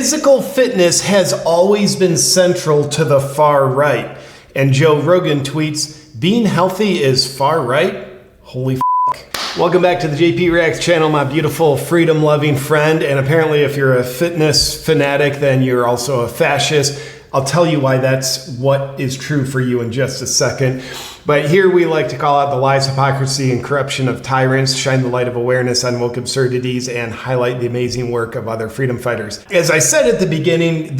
Physical fitness has always been central to the far right. And Joe Rogan tweets, being healthy is far right? Holy f***. Welcome back to the JP Reacts channel, my beautiful freedom-loving friend. And apparently if you're a fitness fanatic, then you're also a fascist. I'll tell you why that's what is true for you in just a second. But here we like to call out the lies, hypocrisy, and corruption of tyrants, shine the light of awareness on woke absurdities, and highlight the amazing work of other freedom fighters. As I said at the beginning,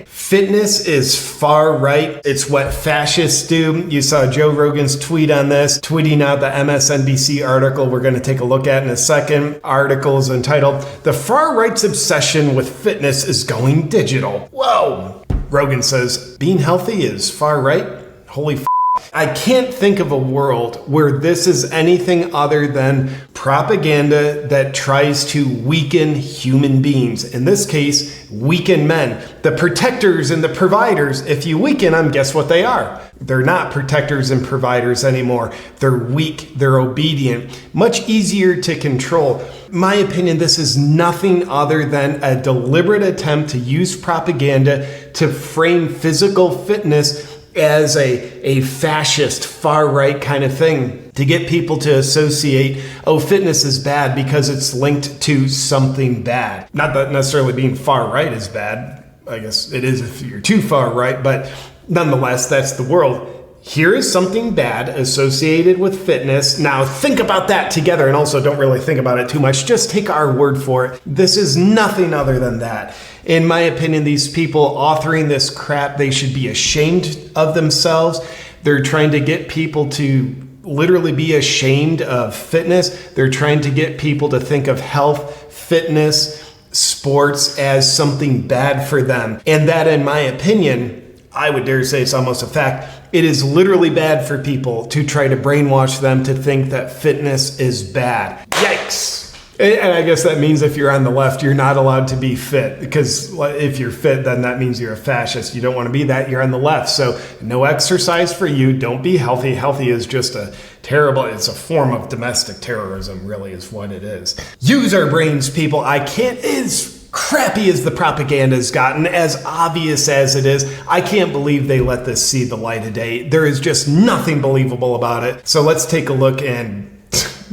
fitness is far right. It's what fascists do. You saw Joe Rogan's tweet on this, tweeting out the MSNBC article we're going to take a look at in a second. Article is entitled, "The Far Right's Obsession with Fitness is Going Digital." Whoa! Rogan says, being healthy is far right? Holy f***. I can't think of a world where this is anything other than propaganda that tries to weaken human beings. In this case, weaken men. The protectors and the providers, if you weaken them, guess what they are? They're not protectors and providers anymore. They're weak, they're obedient, much easier to control. In my opinion, this is nothing other than a deliberate attempt to use propaganda to frame physical fitness as a fascist, far-right kind of thing, to get people to associate, oh, fitness is bad because it's linked to something bad. Not that necessarily being far-right is bad. I guess it is if you're too far-right, but nonetheless, that's the world. Here is something bad associated with fitness. Now think about that together, and also don't really think about it too much. Just take our word for it. This is nothing other than that. In my opinion, these people authoring this crap, they should be ashamed of themselves. They're trying to get people to literally be ashamed of fitness. They're trying to get people to think of health, fitness, sports as something bad for them. And that, in my opinion, I would dare say it's almost a fact, it is literally bad for people to try to brainwash them to think that fitness is bad. Yikes. And I guess that means if you're on the left, you're not allowed to be fit, because if you're fit, then that means you're a fascist. You don't want to be that, you're on the left. So no exercise for you. Don't be healthy. Healthy is just it's a form of domestic terrorism, really is what it is. Use our brains, people. As crappy as the propaganda's gotten, as obvious as it is, I can't believe they let this see the light of day. There is just nothing believable about it. So let's take a look and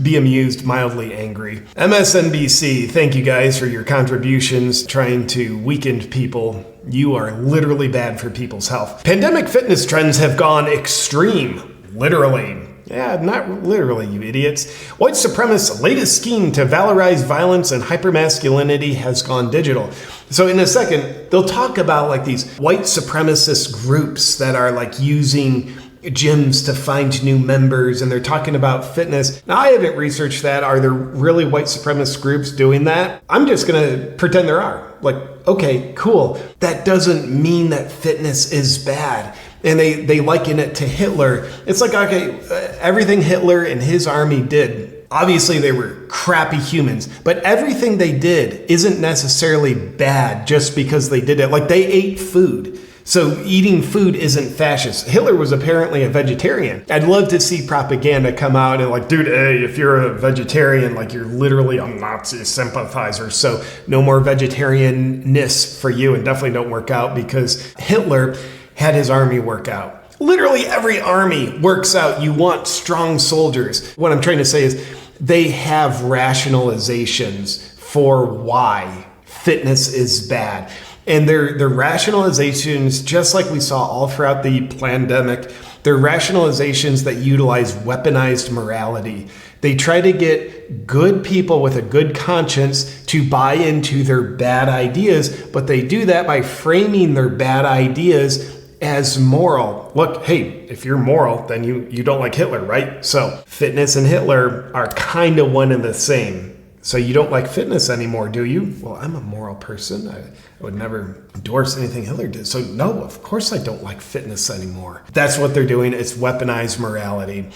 be amused, mildly angry. MSNBC, thank you guys for your contributions trying to weaken people. You are literally bad for people's health. Pandemic fitness trends have gone extreme. Literally. Yeah, not literally, you idiots. White supremacists' latest scheme to valorize violence and hypermasculinity has gone digital. So in a second, they'll talk about like these white supremacist groups that are like using gyms to find new members, and they're talking about fitness. Now, I haven't researched that. Are there really white supremacist groups doing that? I'm just gonna pretend there are. Like, okay, cool. That doesn't mean that fitness is bad. And they liken it to Hitler. It's like, okay, everything Hitler and his army did, obviously they were crappy humans, but everything they did isn't necessarily bad just because they did it. Like, they ate food. So eating food isn't fascist. Hitler was apparently a vegetarian. I'd love to see propaganda come out and like, dude, hey, if you're a vegetarian, like you're literally a Nazi sympathizer. So no more vegetarianness for you, and definitely don't work out, because Hitler had his army work out. Literally every army works out. You want strong soldiers. What I'm trying to say is they have rationalizations for why fitness is bad. And their rationalizations, just like we saw all throughout the pandemic, they're rationalizations that utilize weaponized morality. They try to get good people with a good conscience to buy into their bad ideas, but they do that by framing their bad ideas as moral. Look, hey, if you're moral, then you don't like Hitler, right? So fitness and Hitler are kind of one and the same. So you don't like fitness anymore, do you? Well, I'm a moral person. I would never endorse anything Hitler did. So no, of course I don't like fitness anymore. That's what they're doing. It's weaponized morality.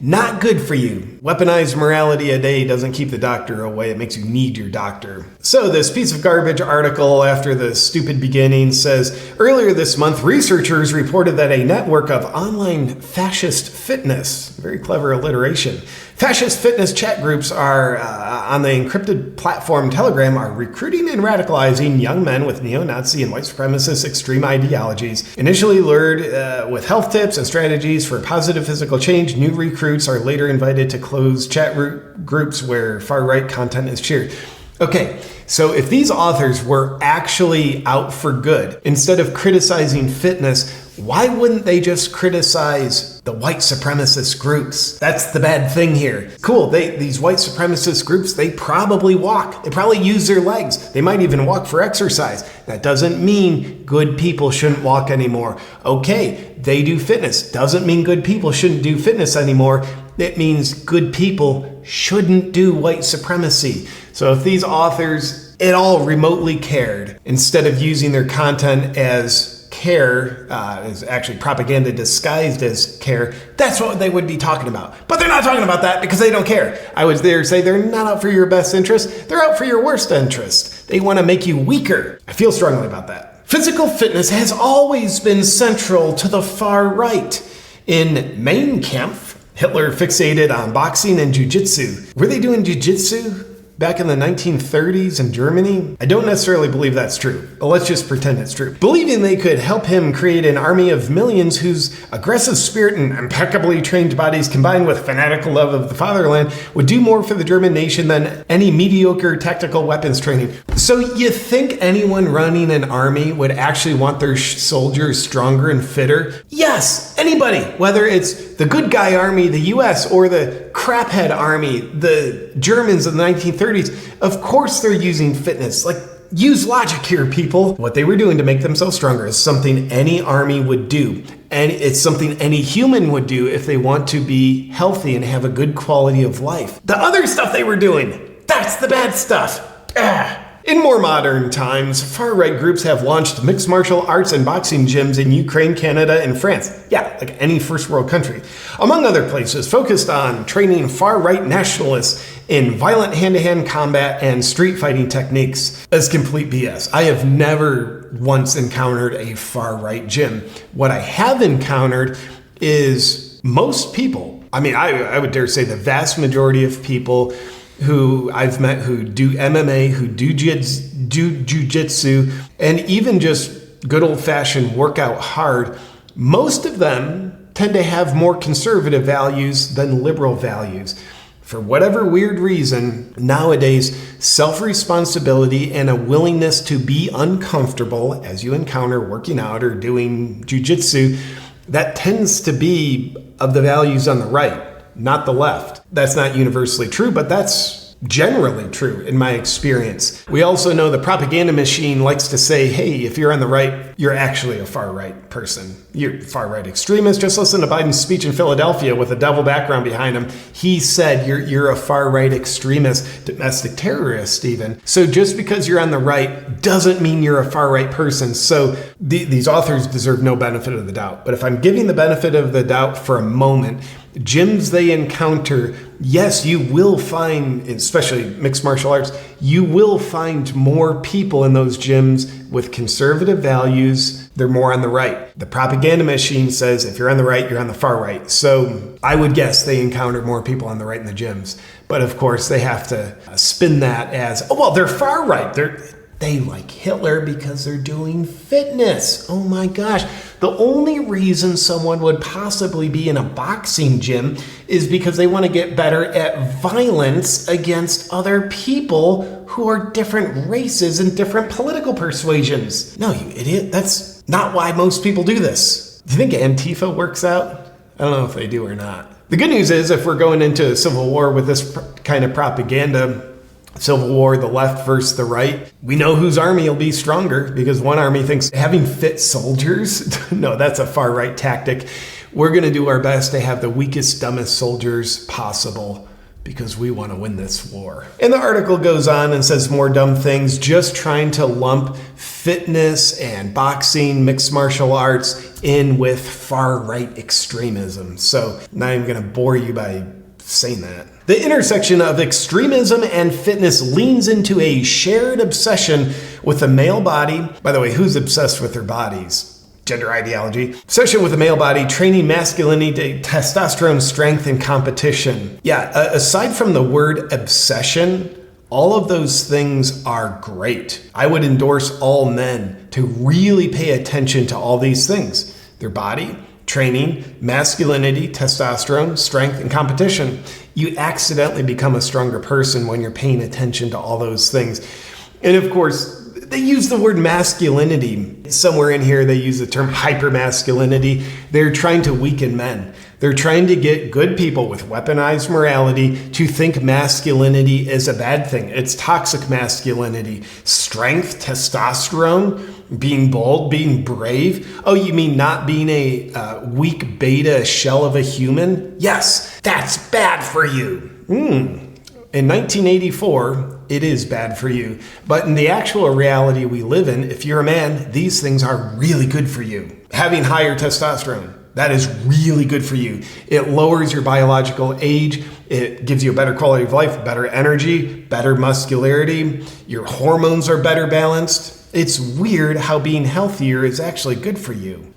Not good for you. Weaponized morality a day doesn't keep the doctor away. It makes you need your doctor. So this piece of garbage article after the stupid beginning says, earlier this month, researchers reported that a network of online fascist fitness, very clever alliteration, fascist fitness chat groups are on the encrypted platform Telegram are recruiting and radicalizing young men with neo-Nazi and white supremacist extreme ideologies. Initially lured with health tips and strategies for positive physical change, new recruits are later invited to closed chat groups where far-right content is cheered. Okay, so if these authors were actually out for good, instead of criticizing fitness, why wouldn't they just criticize the white supremacist groups? That's the bad thing here. Cool, these white supremacist groups, they probably walk. They probably use their legs. They might even walk for exercise. That doesn't mean good people shouldn't walk anymore. Okay, they do fitness. Doesn't mean good people shouldn't do fitness anymore. It means good people shouldn't do white supremacy. So if these authors at all remotely cared, instead of using their content as care, is actually propaganda disguised as care, that's what they would be talking about. But they're not talking about that because they don't care. I was there to say they're not out for your best interest, they're out for your worst interest. They want to make you weaker. I feel strongly about that. Physical fitness has always been central to the far right. In Mein Kampf, Hitler fixated on boxing and jiu-jitsu. Were they doing jiu-jitsu back in the 1930s in Germany? I don't necessarily believe that's true, but let's just pretend it's true. Believing they could help him create an army of millions whose aggressive spirit and impeccably trained bodies combined with fanatical love of the fatherland would do more for the German nation than any mediocre tactical weapons training. So you think anyone running an army would actually want their soldiers stronger and fitter? Yes, anybody, whether it's the good guy army, the US, or the craphead army, the Germans in the 1930s, of course they're using fitness. Like, use logic here, people. What they were doing to make themselves stronger is something any army would do. And it's something any human would do if they want to be healthy and have a good quality of life. The other stuff they were doing, that's the bad stuff. In more modern times, far-right groups have launched mixed martial arts and boxing gyms in Ukraine, Canada, and France. Yeah, like any first world country. Among other places, focused on training far-right nationalists in violent hand-to-hand combat and street fighting techniques. That's complete BS. I have never once encountered a far-right gym. What I have encountered is most people, I would dare say the vast majority of people who I've met who do MMA, who do jiu-jitsu, and even just good old-fashioned workout hard, most of them tend to have more conservative values than liberal values. For whatever weird reason, nowadays, self-responsibility and a willingness to be uncomfortable as you encounter working out or doing jiu-jitsu, that tends to be of the values on the right, not the left. That's not universally true, but that's generally true in my experience. We also know the propaganda machine likes to say, hey, if you're on the right, you're actually a far-right person. You're a far-right extremist. Just listen to Biden's speech in Philadelphia with a devil background behind him. He said you're a far-right extremist, domestic terrorist even. So just because you're on the right doesn't mean you're a far-right person. So these authors deserve no benefit of the doubt. But if I'm giving the benefit of the doubt for a moment, gyms they encounter, yes, you will find, especially mixed martial arts, you will find more people in those gyms with conservative values. They're more on the right. The propaganda machine says if you're on the right, you're on the far right. So I would guess they encounter more people on the right in the gyms. But of course, they have to spin that as, oh, well, they're far right. They like Hitler because they're doing fitness. Oh my gosh. The only reason someone would possibly be in a boxing gym is because they want to get better at violence against other people who are different races and different political persuasions. No, you idiot. That's not why most people do this. Do you think Antifa works out? I don't know if they do or not. The good news is if we're going into a civil war with this kind of propaganda, Civil War, the left versus the right, we know whose army will be stronger because one army thinks having fit soldiers, no, that's a far right tactic. We're going to do our best to have the weakest, dumbest soldiers possible because we want to win this war. And the article goes on and says more dumb things, just trying to lump fitness and boxing, mixed martial arts in with far-right extremism. So not even going to bore you by saying that. The intersection of extremism and fitness leans into a shared obsession with the male body. By the way, who's obsessed with their bodies? Gender ideology. Obsession with the male body, training masculinity, testosterone, strength, and competition. Yeah, aside from the word obsession, all of those things are great. I would endorse all men to really pay attention to all these things. Their body, training, masculinity, testosterone, strength, and competition. You accidentally become a stronger person when you're paying attention to all those things. And of course, they use the word masculinity. Somewhere in here, they use the term hypermasculinity. They're trying to weaken men. They're trying to get good people with weaponized morality to think masculinity is a bad thing. It's toxic masculinity. Strength, testosterone, being bold, being brave. Oh, you mean not being a weak beta shell of a human? Yes, that's bad for you. In 1984, it is bad for you. But in the actual reality we live in, if you're a man, these things are really good for you. Having higher testosterone, that is really good for you. It lowers your biological age. It gives you a better quality of life, better energy, better muscularity. Your hormones are better balanced. It's weird how being healthier is actually good for you.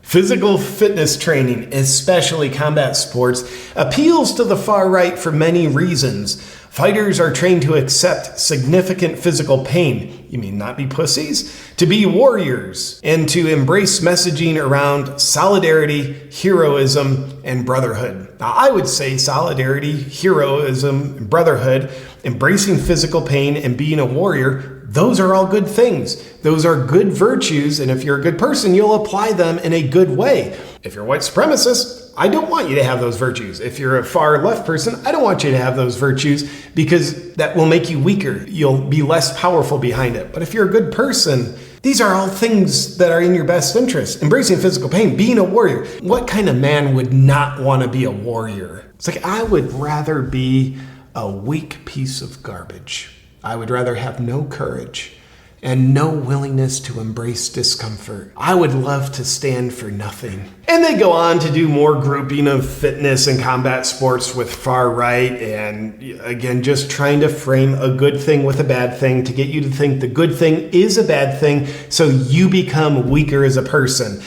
Physical fitness training, especially combat sports, appeals to the far right for many reasons. Fighters are trained to accept significant physical pain. You mean not be pussies? To be warriors, and to embrace messaging around solidarity, heroism, and brotherhood. Now, I would say solidarity, heroism, and brotherhood, embracing physical pain, and being a warrior, those are all good things. Those are good virtues, and if you're a good person, you'll apply them in a good way. If you're a white supremacist, I don't want you to have those virtues. If you're a far left person, I don't want you to have those virtues because that will make you weaker. You'll be less powerful behind it. But if you're a good person, these are all things that are in your best interest. Embracing physical pain, being a warrior. What kind of man would not want to be a warrior? It's like, I would rather be a weak piece of garbage. I would rather have no courage and no willingness to embrace discomfort. I would love to stand for nothing. And they go on to do more grouping of fitness and combat sports with far right, and again, just trying to frame a good thing with a bad thing to get you to think the good thing is a bad thing so you become weaker as a person.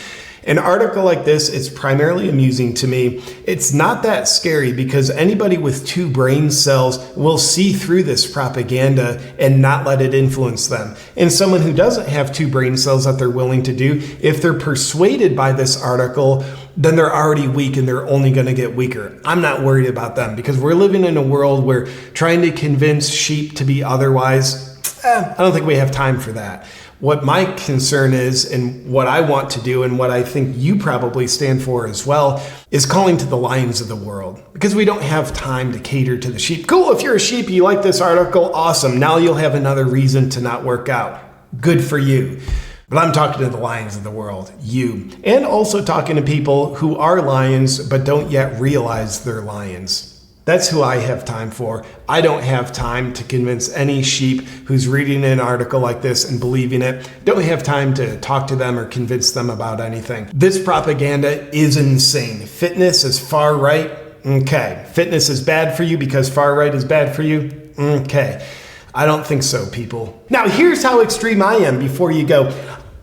An article like this, it's primarily amusing to me. It's not that scary because anybody with 2 brain cells will see through this propaganda and not let it influence them. And someone who doesn't have 2 brain cells that they're willing to do, if they're persuaded by this article, then they're already weak and they're only going to get weaker. I'm not worried about them because we're living in a world where trying to convince sheep to be otherwise, I don't think we have time for that. What my concern is, and what I want to do, and what I think you probably stand for as well, is calling to the lions of the world. Because we don't have time to cater to the sheep. Cool, if you're a sheep, you like this article, awesome. Now you'll have another reason to not work out. Good for you. But I'm talking to the lions of the world, you. And also talking to people who are lions, but don't yet realize they're lions. That's who I have time for. I don't have time to convince any sheep who's reading an article like this and believing it. Don't have time to talk to them or convince them about anything. This propaganda is insane. Fitness is far right. Okay. Fitness is bad for you because far right is bad for you. Okay. I don't think so, people. Now, here's how extreme I am before you go.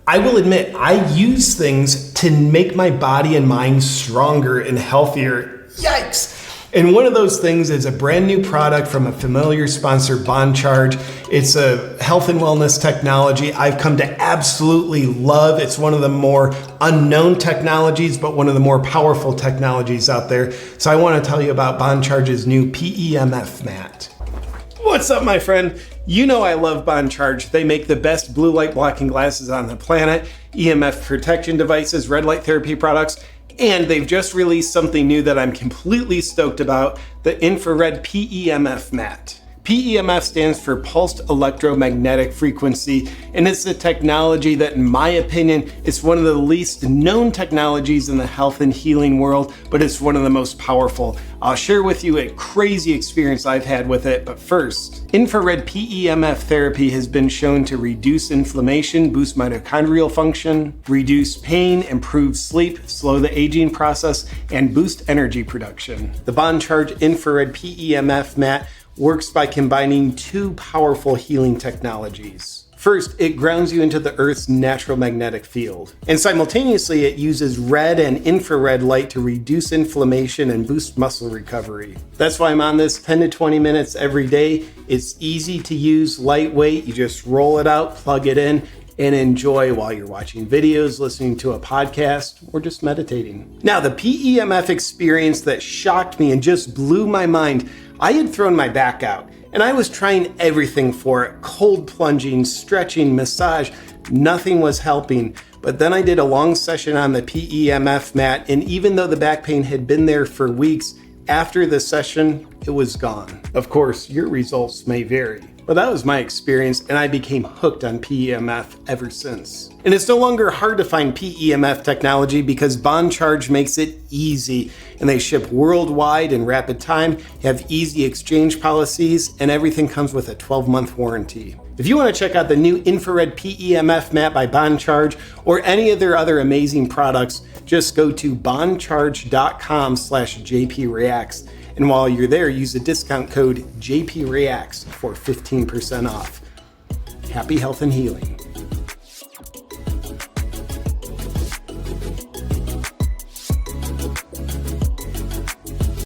I will admit, I use things to make my body and mind stronger and healthier. Yikes. And one of those things is a brand new product from a familiar sponsor, BondCharge. It's a health and wellness technology I've come to absolutely love. It's one of the more unknown technologies, but one of the more powerful technologies out there. So I want to tell you about BondCharge's new PEMF mat. What's up, my friend? You know I love BondCharge. They make the best blue light blocking glasses on the planet, EMF protection devices, red light therapy products, and they've just released something new that I'm completely stoked about, the infrared PEMF mat. PEMF stands for Pulsed Electromagnetic Frequency, and it's a technology that, in my opinion, is one of the least known technologies in the health and healing world, but it's one of the most powerful. I'll share with you a crazy experience I've had with it, but first, infrared PEMF therapy has been shown to reduce inflammation, boost mitochondrial function, reduce pain, improve sleep, slow the aging process, and boost energy production. The Bond Charge infrared PEMF mat works by combining two powerful healing technologies. First, it grounds you into the Earth's natural magnetic field. And simultaneously, it uses red and infrared light to reduce inflammation and boost muscle recovery. That's why I'm on this 10 to 20 minutes every day. It's easy to use, lightweight. You just roll it out, plug it in, and enjoy while you're watching videos, listening to a podcast, or just meditating. Now, the PEMF experience that shocked me and just blew my mind, I had thrown my back out, and I was trying everything for it. Cold plunging, stretching, massage, nothing was helping. But then I did a long session on the PEMF mat, and even though the back pain had been there for weeks, after the session, it was gone. Of course, your results may vary. But that was my experience, and I became hooked on PEMF ever since. And it's no longer hard to find PEMF technology because Bond Charge makes it easy, and they ship worldwide in rapid time, have easy exchange policies, and everything comes with a 12-month warranty. If you want to check out the new infrared PEMF mat by Bond Charge or any of their other amazing products, just go to bondcharge.com/JPReacts. And while you're there, use the discount code JPReacts for 15% off. Happy health and healing.